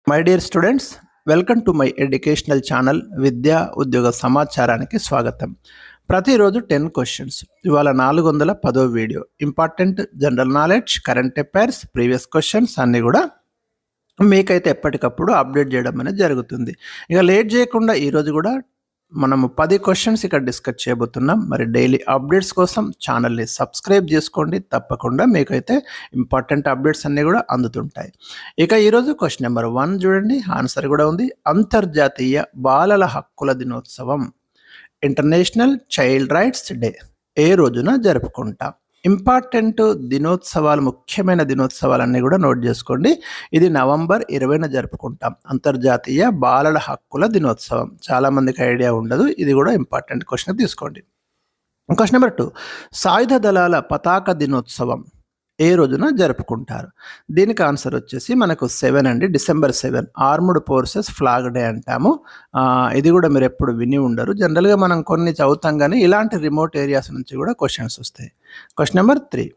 My dear students, welcome to my educational channel విద్యా ఉద్యోగ సమాచారానికి స్వాగతం. ప్రతిరోజు 10 క్వశ్చన్స్. ఇవాళ 410వ వీడియో. Important general knowledge, current affairs, previous questions అన్నీ కూడా మీకైతే ఎప్పటికప్పుడు అప్డేట్ చేయడం అనేది జరుగుతుంది. ఇక లేట్ చేయకుండా ఈరోజు కూడా మనము 10 క్వశ్చన్స్ ఇక్కడ డిస్కస్ చేయబోతున్నాం. మరి డైలీ అప్డేట్స్ కోసం ఛానల్ని సబ్స్క్రైబ్ చేసుకోండి. తప్పకుండా మీకైతే ఇంపార్టెంట్ అప్డేట్స్ అన్నీ కూడా అందుతుంటాయి. ఇక ఈరోజు క్వశ్చన్ నెంబర్ 1 చూడండి, ఆన్సర్ కూడా ఉంది. అంతర్జాతీయ బాలల హక్కుల దినోత్సవం, ఇంటర్నేషనల్ చైల్డ్ రైట్స్ డే ఏ రోజున జరుపుకుంటాం? ఇంపార్టెంట్ దినోత్సవాలు, ముఖ్యమైన దినోత్సవాలన్నీ కూడా నోట్ చేసుకోండి. ఇది నవంబర్ 20న జరుపుకుంటాం, అంతర్జాతీయ బాలల హక్కుల దినోత్సవం. చాలామందికి ఐడియా ఉండదు, ఇది కూడా ఇంపార్టెంట్ క్వశ్చన్ తీసుకోండి. క్వశ్చన్ నెంబర్ 2, సాయుధ దళాల పతాక దినోత్సవం ఏ రోజున జరుపుకుంటారు? దీనికి ఆన్సర్ వచ్చేసి మనకు 7 అండి, December 7 armed forces flag day అంటాము. ఇది కూడా మీరు ఎప్పుడు విని ఉండరు. జనరల్గా మనం కొన్ని చదువుతాం, కానీ ఇలాంటి రిమోట్ ఏరియాస్ నుంచి కూడా క్వశ్చన్స్ వస్తాయి. క్వశ్చన్ నెంబర్ 3,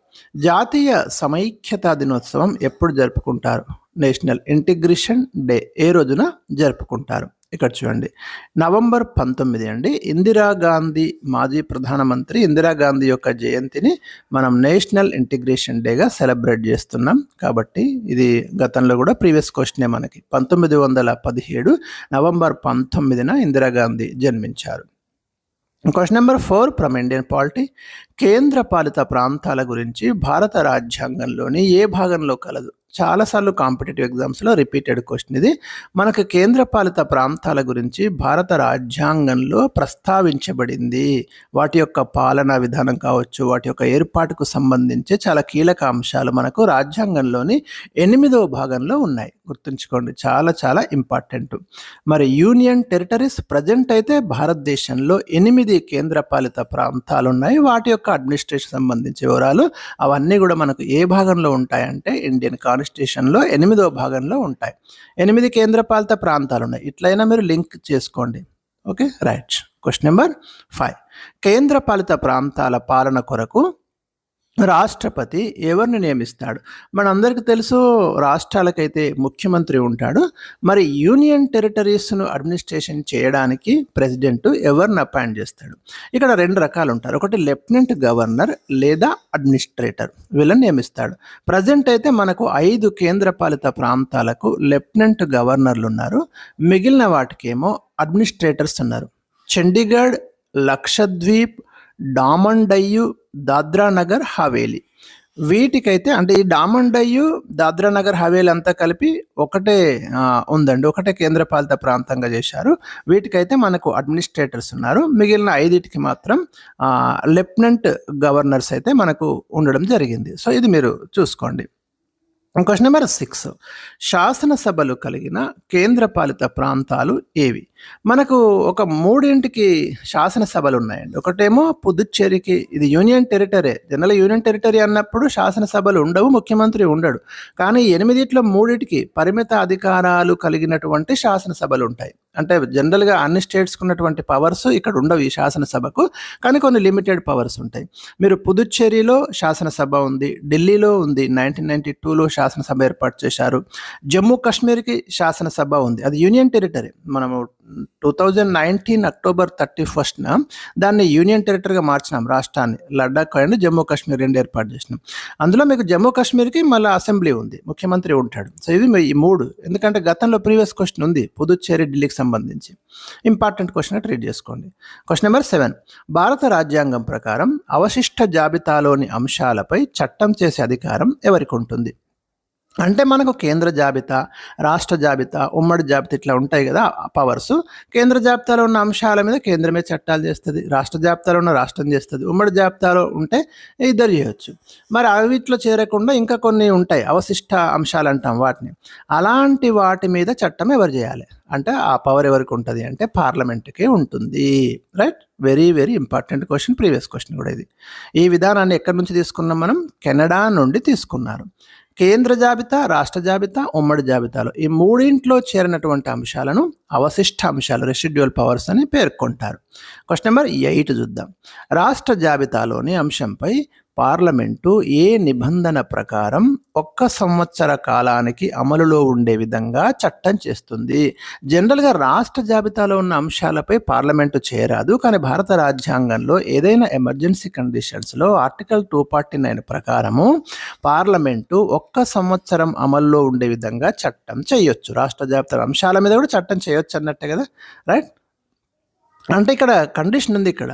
జాతీయ సమైక్యతా దినోత్సవం ఎప్పుడు జరుపుకుంటారు? నేషనల్ ఇంటిగ్రేషన్ డే ఏ రోజున జరుపుకుంటారు? ఇక్కడ చూడండి, నవంబర్ 19 అండి. ఇందిరాగాంధీ, మాజీ ప్రధానమంత్రి ఇందిరాగాంధీ యొక్క జయంతిని మనం నేషనల్ ఇంటిగ్రేషన్ డేగా సెలబ్రేట్ చేస్తున్నాం. కాబట్టి ఇది గతంలో కూడా ప్రీవియస్ క్వశ్చనే మనకి. 1917 నవంబర్ 19న ఇందిరాగాంధీ జన్మించారు. Question number 4 from Indian polity, కేంద్ర పాలిత ప్రాంతాల గురించి భారత రాజ్యాంగంలోని ఏ భాగంలో కలదు? చాలాసార్లు కాంపిటేటివ్ ఎగ్జామ్స్లో రిపీటెడ్ క్వశ్చన్ ఇది. మనకు కేంద్ర పాలిత ప్రాంతాల గురించి భారత రాజ్యాంగంలో ప్రస్తావించబడింది. వాటి యొక్క పాలనా విధానం కావచ్చు, వాటి యొక్క ఏర్పాటుకు సంబంధించి చాలా కీలక అంశాలు మనకు రాజ్యాంగంలోని 8వ భాగంలో ఉన్నాయి. గుర్తుంచుకోండి, చాలా చాలా ఇంపార్టెంట్. మరి యూనియన్ టెరిటరీస్ ప్రజెంట్ అయితే భారతదేశంలో 8 కేంద్ర పాలిత ప్రాంతాలు ఉన్నాయి. వాటి యొక్క అడ్మినిస్ట్రేషన్ సంబంధించి వివరాలు అవన్నీ కూడా మనకు ఏ భాగంలో ఉంటాయంటే ఇండియన్ కాన్స్టిట్యూషన్లో 8వ భాగంలో ఉంటాయి. 8 కేంద్ర పాలిత ప్రాంతాలు ఉన్నాయి. ఇట్లయినా మీరు లింక్ చేసుకోండి. Okay, right. క్వశ్చన్ నెంబర్ 5, కేంద్ర పాలిత ప్రాంతాల పాలన కొరకు రాష్ట్రపతి ఎవరిని నియమిస్తాడు? మనందరికీ తెలుసు, రాష్ట్రాలకైతే ముఖ్యమంత్రి ఉంటాడు. మరి యూనియన్ టెరిటరీస్ను అడ్మినిస్ట్రేషన్ చేయడానికి ప్రెసిడెంట్ ఎవరిని అపాయింట్ చేస్తాడు? ఇక్కడ 2 రకాలు ఉంటారు. ఒకటి లెఫ్టినెంట్ గవర్నర్ లేదా అడ్మినిస్ట్రేటర్, వీళ్ళని నియమిస్తాడు. ప్రజెంట్ అయితే మనకు 5 కేంద్రపాలిత ప్రాంతాలకు లెఫ్టినెంట్ గవర్నర్లు ఉన్నారు. మిగిలిన వాటికేమో అడ్మినిస్ట్రేటర్స్ ఉన్నారు. చండీగఢ్, లక్షద్వీప్, డామన్ డయ్యు, దాద్రా నగర్ హవేలీ. వీటికైతే అంటే ఈ డామన్ డయ్యు, దాద్రా నగర్ హవేలీ అంతా కలిపి ఒకటే ఉందండి, ఒకటే కేంద్రపాలిత ప్రాంతంగా చేశారు. వీటికైతే మనకు అడ్మినిస్ట్రేటర్స్ ఉన్నారు. మిగిలిన 5టికి మాత్రం లెఫ్టినెంట్ గవర్నర్స్ అయితే మనకు ఉండడం జరిగింది. సో ఇది మీరు చూసుకోండి. క్వశ్చన్ నెంబర్ 6, శాసనసభలు కలిగిన కేంద్రపాలిత ప్రాంతాలు ఏవి? మనకు ఒక 3కి శాసనసభలు ఉన్నాయండి. ఒకటేమో పుదుచ్చేరికి, ఇది union territory. General union territory అన్నప్పుడు శాసనసభలు ఉండవు, ముఖ్యమంత్రి ఉండడు. కానీ 8ట్లో 3కి పరిమిత అధికారాలు కలిగినటువంటి శాసనసభలు ఉంటాయి. అంటే జనరల్గా అన్ని స్టేట్స్కి ఉన్నటువంటి పవర్స్ ఇక్కడ ఉండవు ఈ శాసనసభకు, కానీ కొన్ని లిమిటెడ్ పవర్స్ ఉంటాయి. మీరు పుదుచ్చేరిలో శాసనసభ ఉంది, ఢిల్లీలో ఉంది, 1992లో శాసనసభ ఏర్పాటు చేశారు. జమ్మూ కాశ్మీర్కి శాసనసభ ఉంది, అది యూనియన్ టెరిటరీ. మనము 2019 అక్టోబర్ 31న దాన్ని యూనియన్ టెరిటరీగా మార్చినాం రాష్ట్రాన్ని. లడాక్ అండ్ జమ్మూ కాశ్మీర్ 2 ఏర్పాటు చేసినాం. అందులో మీకు జమ్మూ కాశ్మీర్కి మళ్ళీ అసెంబ్లీ ఉంది, ముఖ్యమంత్రి ఉంటాడు. సో ఇది ఈ 3, ఎందుకంటే గతంలో ప్రీవియస్ క్వశ్చన్ ఉంది పుదుచ్చేరి, ఢిల్లీకి సంబంధించి. ఇంపార్టెంట్ క్వశ్చన్ ట్రీట్ చేసుకోండి. క్వశ్చన్ నెంబర్ 7, భారత రాజ్యాంగం ప్రకారం అవశిష్ట జాబితాలోని అంశాలపై చట్టం చేసే అధికారం ఎవరికి ఉంటుంది? అంటే మనకు కేంద్ర జాబితా, రాష్ట్ర జాబితా, ఉమ్మడి జాబితా ఇట్లా ఉంటాయి కదా పవర్స్. కేంద్ర జాబితాలో ఉన్న అంశాల మీద కేంద్రమే చట్టాలు చేస్తుంది, రాష్ట్ర జాబితాలో ఉన్న రాష్ట్రం చేస్తుంది. ఉమ్మడి జాబితాలో ఉంటే ఇద్దరు చేయొచ్చు. మరి అవిట్లో చేరకుండా ఇంకా కొన్ని ఉంటాయి, అవశిష్ట అంశాలు అంటాం వాటిని. అలాంటి వాటి మీద చట్టం ఎవరు చేయాలి అంటే ఆ పవర్ ఎవరికి ఉంటుంది అంటే పార్లమెంట్కే ఉంటుంది. Right, very very important question, previous question కూడా ఇది. ఈ విధానాన్ని ఎక్కడి నుంచి తీసుకున్నాం మనం? కెనడా నుండి తీసుకున్నారు. కేంద్ర జాబితా, రాష్ట్ర జాబితా, ఉమ్మడి జాబితాలో ఈ 3ఇంట్లో చేరినటువంటి అంశాలను అవశిష్ట అంశాలు, రెసిడ్యువల్ పవర్స్ అని పేర్కొంటారు. క్వశ్చన్ నెంబర్ 8 చూద్దాం. రాష్ట్ర జాబితాలోని అంశంపై పార్లమెంటు ఏ నిబంధన ప్రకారం 1 సంవత్సర కాలానికి అమలులో ఉండే విధంగా చట్టం చేస్తుంది? జనరల్‌గా రాష్ట్ర జాబితాలో ఉన్న అంశాలపై పార్లమెంటు చేయరాదు. కానీ భారత రాజ్యాంగంలో ఏదైనా ఎమర్జెన్సీ కండిషన్స్‌లో ఆర్టికల్ 249 ప్రకారము పార్లమెంటు 1 సంవత్సరం అమల్లో ఉండే విధంగా చట్టం చేయొచ్చు. రాష్ట్ర జాబితా అంశాల మీద కూడా చట్టం చేయొచ్చు అన్నట్టే కదా, రైట్? అంటే ఇక్కడ కండిషన్ ఉంది. ఇక్కడ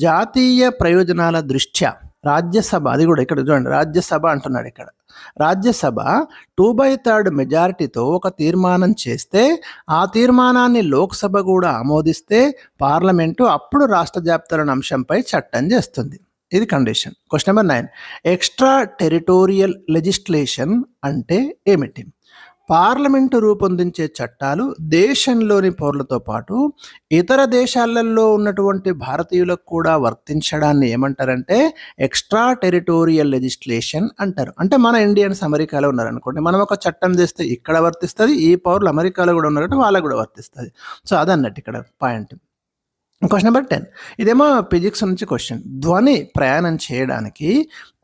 జాతీయ ప్రయోజనాల దృష్ట్యా రాజ్యసభ, అది కూడా ఇక్కడ చూడండి, రాజ్యసభ అంటున్నాడు. ఇక్కడ రాజ్యసభ 2/3 మెజారిటీతో ఒక తీర్మానం చేస్తే ఆ తీర్మానాన్ని లోక్సభ కూడా ఆమోదిస్తే పార్లమెంటు అప్పుడు రాష్ట్ర జాబితాలోని అంశంపై చట్టం చేస్తుంది. ఇది condition. Question number 9, extra territorial legislation అంటే ఏమిటి? పార్లమెంటు రూపొందించే చట్టాలు దేశంలోని పౌరులతో పాటు ఇతర దేశాలలో ఉన్నటువంటి భారతీయులకు కూడా వర్తించడాన్ని ఏమంటారంటే ఎక్స్ట్రా టెరిటోరియల్ లెజిస్లేషన్ అంటారు. అంటే మన ఇండియన్స్ అమెరికాలో ఉన్నారనుకోండి, మనం ఒక చట్టం చేస్తే ఇక్కడ వర్తిస్తుంది, ఈ పౌరులు అమెరికాలో కూడా ఉన్నారంటే వాళ్ళకు కూడా వర్తిస్తుంది. సో అదన్నట్టు ఇక్కడ పాయింట్. క్వశ్చన్ నెంబర్ 10, ఇదేమో ఫిజిక్స్ నుంచి క్వశ్చన్. ధ్వని ప్రయాణం చేయడానికి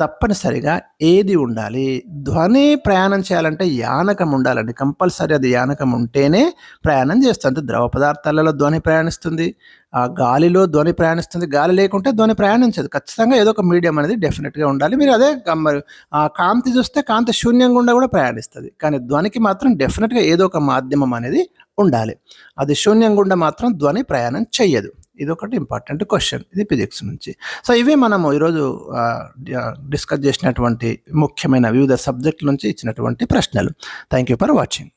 తప్పనిసరిగా ఏది ఉండాలి? ధ్వని ప్రయాణం చేయాలంటే యానకం ఉండాలండి, కంపల్సరీ. అది యానకం ఉంటేనే ప్రయాణం చేస్తుంది. ద్రవ పదార్థాలలో ధ్వని ప్రయాణిస్తుంది, ఆ గాలిలో ధ్వని ప్రయాణిస్తుంది. గాలి లేకుంటే ధ్వని ప్రయాణించదు. ఖచ్చితంగా ఏదో ఒక మీడియం అనేది డెఫినెట్గా ఉండాలి. మీరు అదే మరి ఆ కాంతి చూస్తే కాంతి శూన్యంగా ఉండా కూడా ప్రయాణిస్తుంది. కానీ ధ్వనికి మాత్రం డెఫినెట్గా ఏదో ఒక మాధ్యమం అనేది ఉండాలి. అది శూన్యం గుండా మాత్రం ధ్వని ప్రయాణం చెయ్యదు. ఇది ఒకటి ఇంపార్టెంట్ క్వశ్చన్, ఇది ఫిజిక్స్ నుంచి. సో ఇవి మనము ఈరోజు డిస్కస్ చేసినటువంటి ముఖ్యమైన వివిధ సబ్జెక్టుల నుంచి ఇచ్చినటువంటి ప్రశ్నలు. Thank you for watching.